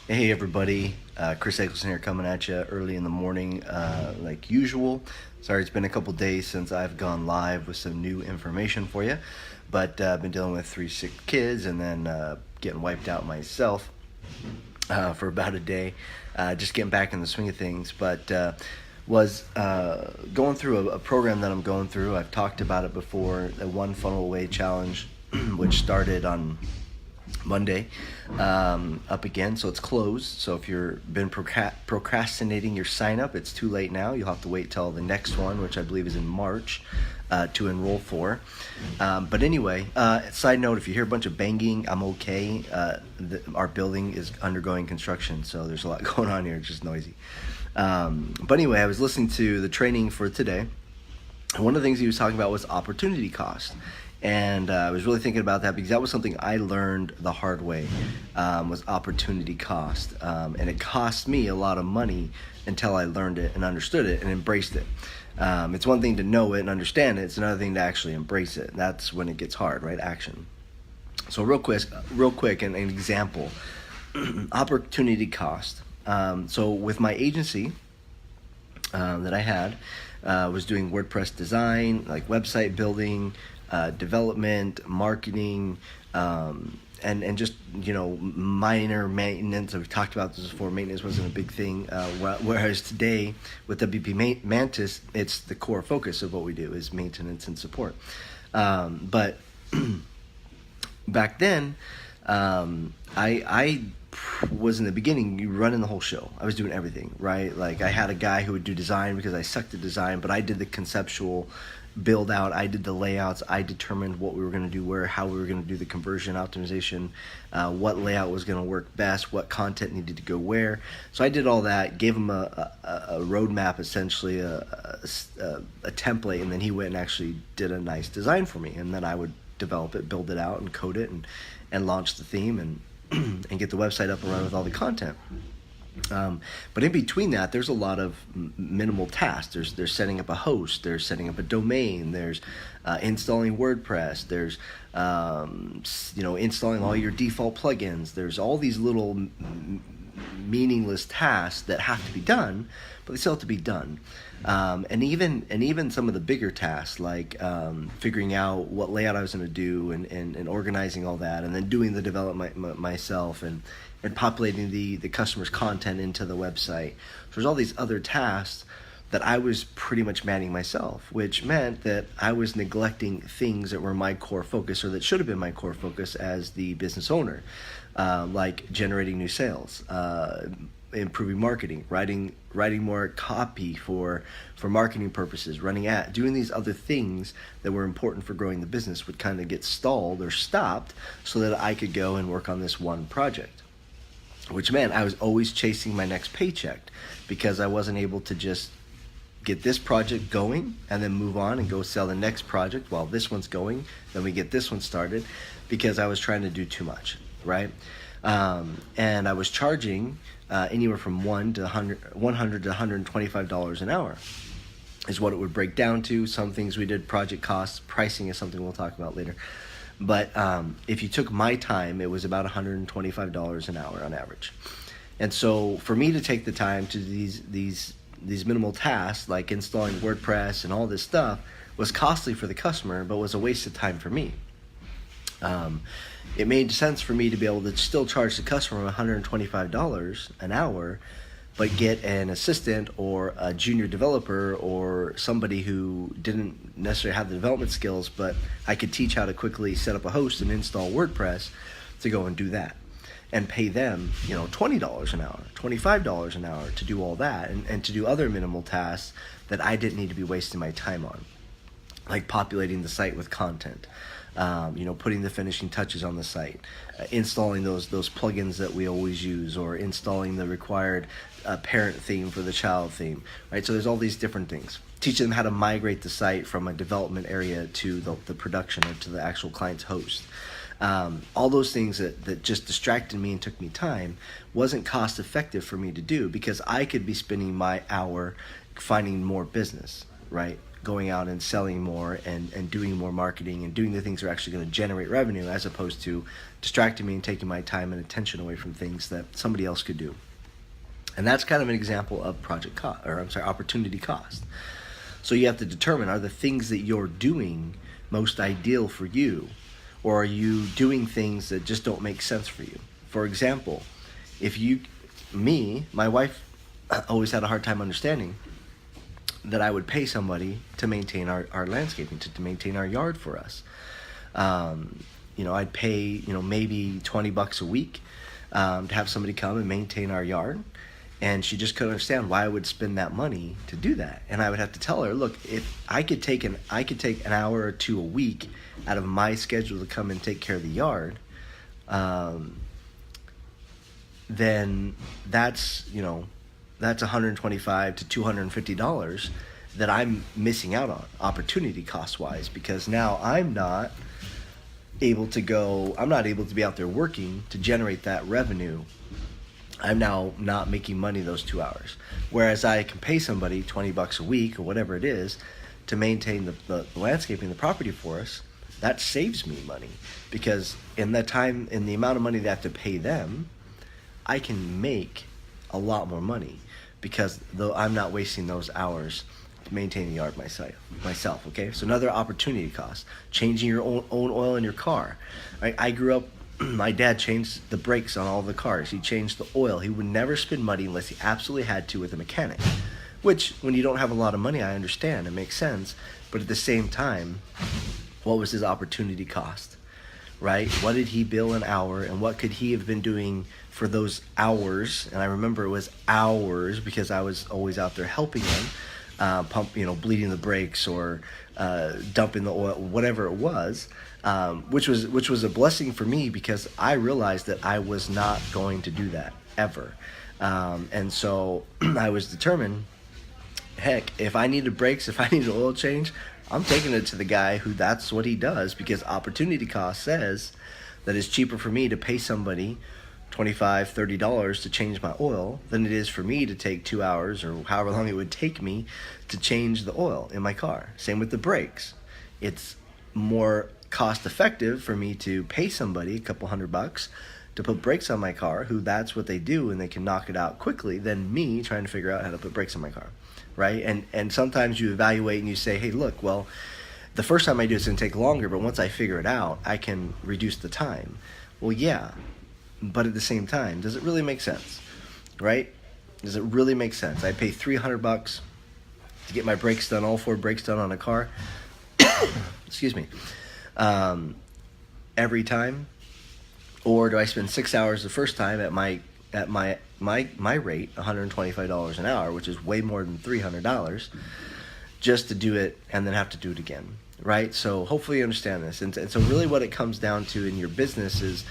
Hey everybody, Chris Eccleston here coming at you early in the morning like usual. Sorry it's been a couple days since I've gone live with some new information for you, but I've been dealing with 3 sick kids and then getting wiped out myself for about a day, just getting back in the swing of things, but was going through a program that I'm going through. I've talked about it before, the One Funnel Away Challenge, which started on Monday up again, so it's closed. So if you've been procrastinating your sign up, it's too late now. You'll have to wait till the next one, which I believe is in March, to enroll for. But anyway, side note, if you hear a bunch of banging, I'm okay. Our building is undergoing construction, so there's a lot going on here. It's just noisy. But anyway, I was listening to the training for today, and one of the things he was talking about was opportunity cost. And I was really thinking about that because that was something I learned the hard way, was opportunity cost. And it cost me a lot of money until I learned it and understood it and embraced it. It's one thing to know it and understand it. It's another thing to actually embrace it. That's when it gets hard, right? Action. So real quick, an example. Opportunity cost. So with my agency that I had, was doing WordPress design, like website building, development, marketing, and just minor maintenance. We've talked about this before. Maintenance wasn't a big thing, whereas today with WP Mantis, it's the core focus of what we do is maintenance and support. But back then, I was in the beginning, you running the whole show. I was doing everything, right? Like I had a guy who would do design because I sucked at design, but I did the conceptual build out, I did the layouts, I determined what we were going to do where, how we were going to do the conversion optimization, what layout was going to work best, what content needed to go where. So I did all that, gave him a roadmap, essentially a template, and then he went and actually did a nice design for me, and then I would develop it, build it out, and code it, and launch the theme, and and get the website up and running with all the content. But in between that, there's a lot of minimal tasks. There's setting up a host, there's setting up a domain, there's installing WordPress, there's installing all your default plugins. There's all these little meaningless tasks that have to be done, but they still have to be done. And even some of the bigger tasks, like figuring out what layout I was going to do, and organizing all that, and then doing the development myself, and populating the customer's content into the website. So there's all these other tasks that I was pretty much managing myself, which meant that I was neglecting things that were my core focus, or that should have been my core focus as the business owner, like generating new sales, improving marketing, writing more copy for marketing purposes, running doing these other things that were important for growing the business would kind of get stalled or stopped so that I could go and work on this one project. Which meant I was always chasing my next paycheck because I wasn't able to just get this project going and then move on and go sell the next project while this one's going. Then we get this one started because I was trying to do too much, right? And I was charging anywhere from $100 to $125 an hour is what it would break down to. Some things we did project costs. Pricing is something we'll talk about later. But if you took my time, it was about $125 an hour on average. And so for me to take the time to these minimal tasks like installing WordPress and all this stuff was costly for the customer, but was a waste of time for me. It made sense for me to be able to still charge the customer $125 an hour, but get an assistant or a junior developer or somebody who didn't necessarily have the development skills, but I could teach how to quickly set up a host and install WordPress to go and do that, and pay them, $20 an hour, $25 an hour to do all that, and to do other minimal tasks that I didn't need to be wasting my time on, like populating the site with content, putting the finishing touches on the site, installing those plugins that we always use, or installing the required parent theme for the child theme, right? So there's all these different things. Teaching them how to migrate the site from a development area to the production, or to the actual client's host. All those things that just distracted me and took me time wasn't cost effective for me to do, because I could be spending my hour finding more business, right? going out and selling more and doing more marketing and doing the things that are actually going to generate revenue, as opposed to distracting me and taking my time and attention away from things that somebody else could do. And that's kind of an example of opportunity cost. So you have to determine, are the things that you're doing most ideal for you, or are you doing things that just don't make sense for you? For example, my wife always had a hard time understanding that I would pay somebody to maintain our landscaping, to maintain our yard for us. I'd pay, maybe $20 a week to have somebody come and maintain our yard. And she just couldn't understand why I would spend that money to do that. And I would have to tell her, look, if I could take an hour or two a week out of my schedule to come and take care of the yard, then that's $125 to $250 that I'm missing out on, opportunity cost wise, because now I'm not able to be out there working to generate that revenue. I'm now not making money those 2 hours. Whereas I can pay somebody $20 a week or whatever it is to maintain the landscaping, the property for us. That saves me money, because in the amount of money that I have to pay them, I can make a lot more money, because though I'm not wasting those hours to maintain the yard myself. Okay, so another opportunity cost: changing your own oil in your car. Right? I grew up. My dad changed the brakes on all the cars. He changed the oil. He would never spend money unless he absolutely had to with a mechanic. Which, when you don't have a lot of money, I understand. It makes sense. But at the same time, what was his opportunity cost? Right? What did he bill an hour, and what could he have been doing for those hours? And I remember it was hours, because I was always out there helping him bleeding the brakes or dumping the oil, whatever it was, which was a blessing for me, because I realized that I was not going to do that ever. And so I was determined, heck, if I needed brakes, if I needed oil change, I'm taking it to the guy who that's what he does, because opportunity cost says that it's cheaper for me to pay somebody $25, $30 to change my oil than it is for me to take 2 hours or however long it would take me to change the oil in my car. Same with the brakes. It's more cost effective for me to pay somebody a couple $100 to put brakes on my car, who that's what they do and they can knock it out quickly, than me trying to figure out how to put brakes on my car, right? And sometimes you evaluate and you say, hey, look, well, the first time I do it's going to take longer, but once I figure it out, I can reduce the time. Well, yeah, but at the same time, does it really make sense, right? Does it really make sense? I pay $300 to get my brakes done, all 4 brakes done on a car, excuse me, every time? Or do I spend 6 hours the first time at my rate, $125 an hour, which is way more than $300, just to do it and then have to do it again, right? So hopefully you understand this. And so really what it comes down to in your business is,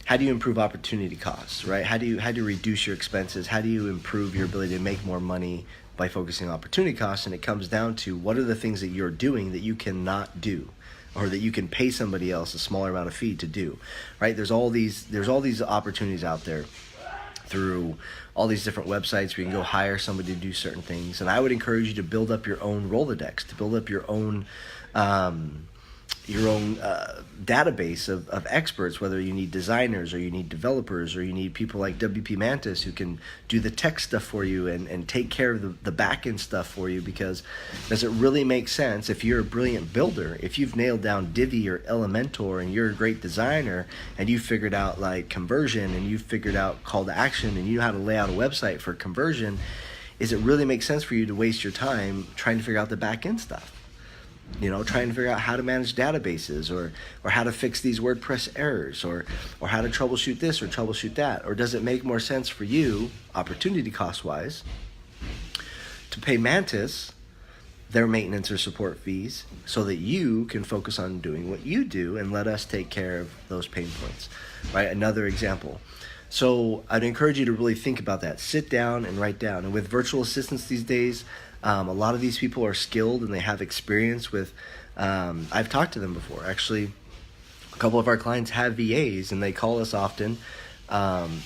how do you improve opportunity costs, right? How do you reduce your expenses? How do you improve your ability to make more money by focusing on opportunity costs? And it comes down to, what are the things that you're doing that you cannot do, or that you can pay somebody else a smaller amount of fee to do, right? There's all these opportunities out there through all these different websites where you can go hire somebody to do certain things. And I would encourage you to build up your own Rolodex, to build up your own database of experts, whether you need designers or you need developers or you need people like WP Mantis who can do the tech stuff for you and take care of the back end stuff for you. Because does it really make sense, if you're a brilliant builder, if you've nailed down Divi or Elementor and you're a great designer and you figured out like conversion and you figured out call to action and you know how to lay out a website for conversion, is it really make sense for you to waste your time trying to figure out the back end stuff? Trying to figure out how to manage databases or how to fix these WordPress errors or how to troubleshoot this or troubleshoot that? Or does it make more sense for you, opportunity cost wise, to pay Mantis their maintenance or support fees so that you can focus on doing what you do and let us take care of those pain points, right? Another example. So I'd encourage you to really think about that. Sit down and write down. And with virtual assistants these days, a lot of these people are skilled and they have experience with, I've talked to them before. Actually, a couple of our clients have VAs and they call us often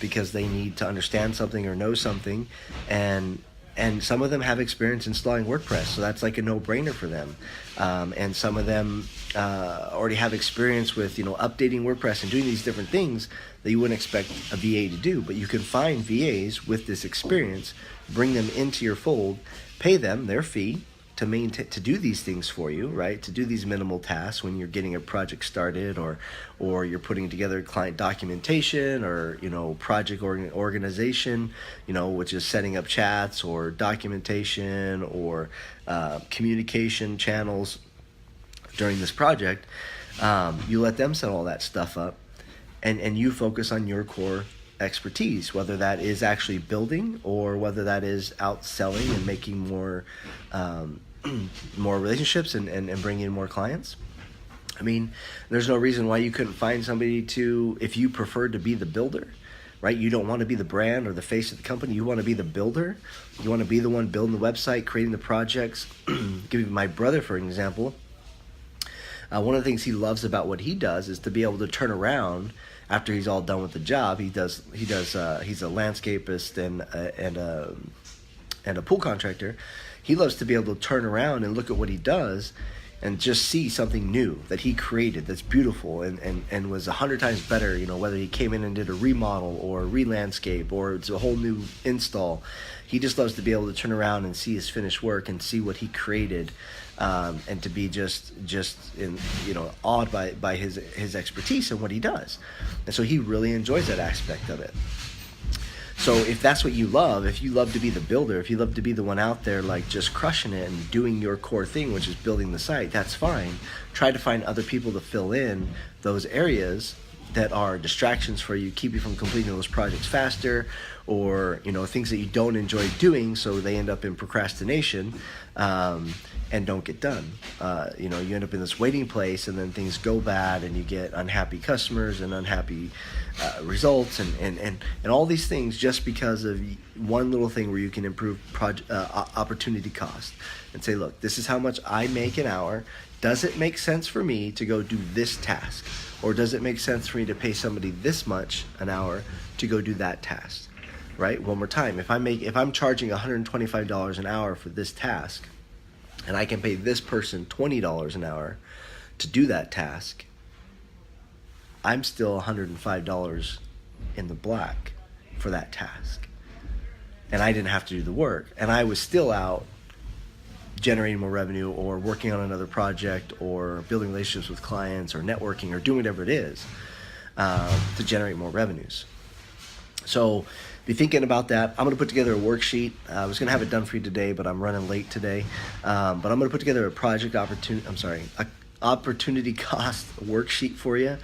because they need to understand something or know something. And and some of them have experience installing WordPress, so that's like a no-brainer for them. And some of them already have experience with, updating WordPress and doing these different things that you wouldn't expect a VA to do. But you can find VAs with this experience, bring them into your fold, pay them their fee to do these things for you, right? To do these minimal tasks when you're getting a project started, or you're putting together client documentation, or project organization, which is setting up chats or documentation or communication channels during this project. You let them set all that stuff up, and you focus on your core expertise, whether that is actually building or whether that is out selling and making more more relationships and bringing in more clients. I mean, there's no reason why you couldn't find somebody to, if you prefer to be the builder, right? You don't want to be the brand or the face of the company. You want to be the builder. You want to be the one building the website, creating the projects. Give you my brother, for an example. One of the things he loves about what he does is to be able to turn around after he's all done with the job. He's a landscapist and a pool contractor. He loves to be able to turn around and look at what he does and just see something new that he created that's beautiful and was 100 times better, whether he came in and did a remodel or a re-landscape or it's a whole new install. He just loves to be able to turn around and see his finished work and see what he created, and to be just awed by his expertise and what he does. And so he really enjoys that aspect of it. So if that's what you love, if you love to be the builder, if you love to be the one out there like just crushing it and doing your core thing, which is building the site, that's fine. Try to find other people to fill in those areas that are distractions for you, keep you from completing those projects faster, or things that you don't enjoy doing, so they end up in procrastination and don't get done. You end up in this waiting place, and then things go bad, and you get unhappy customers and unhappy results, and all these things just because of one little thing where you can improve opportunity cost and say, look, this is how much I make an hour. Does it make sense for me to go do this task? Or does it make sense for me to pay somebody this much an hour to go do that task? Right? One more time. If I'm charging $125 an hour for this task, and I can pay this person $20 an hour to do that task, I'm still $105 in the black for that task. And I didn't have to do the work. And I was still out generating more revenue or working on another project or building relationships with clients or networking or doing whatever it is to generate more revenues. So be thinking about that. I'm going to put together a worksheet. I was going to have it done for you today, but I'm running late today. But I'm going to put together a opportunity cost worksheet for you.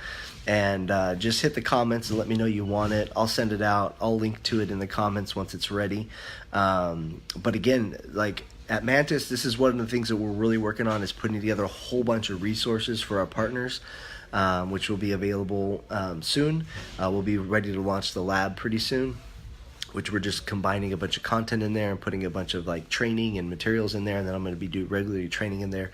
And just hit the comments and let me know you want it. I'll send it out. I'll link to it in the comments once it's ready. But again, like at Mantis, this is one of the things that we're really working on, is putting together a whole bunch of resources for our partners, which will be available soon. We'll be ready to launch the lab pretty soon, which we're just combining a bunch of content in there and putting a bunch of like training and materials in there, and then I'm going to be regularly training in there.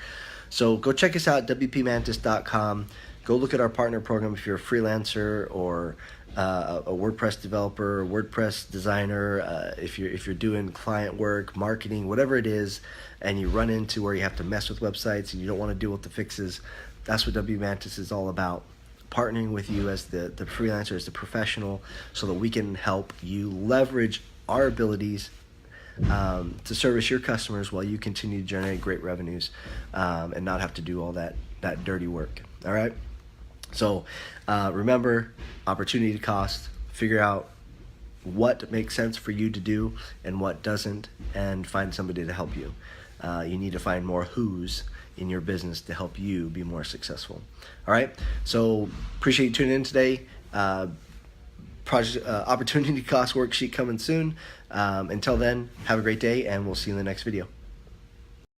So go check us out, wpmantis.com. Go look at our partner program if you're a freelancer or a WordPress developer, a WordPress designer, if you're doing client work, marketing, whatever it is, and you run into where you have to mess with websites and you don't want to deal with the fixes. That's what WPMantis is all about. Partnering with you as the freelancer, as the professional, so that we can help you leverage our abilities to service your customers while you continue to generate great revenues, and not have to do all that dirty work. All right. So remember, opportunity cost. Figure out what makes sense for you to do and what doesn't, and find somebody to help you. You need to find more who's in your business to help you be more successful. All right. So appreciate you tuning in today. Opportunity cost worksheet coming soon. Until then, have a great day, and we'll see you in the next video.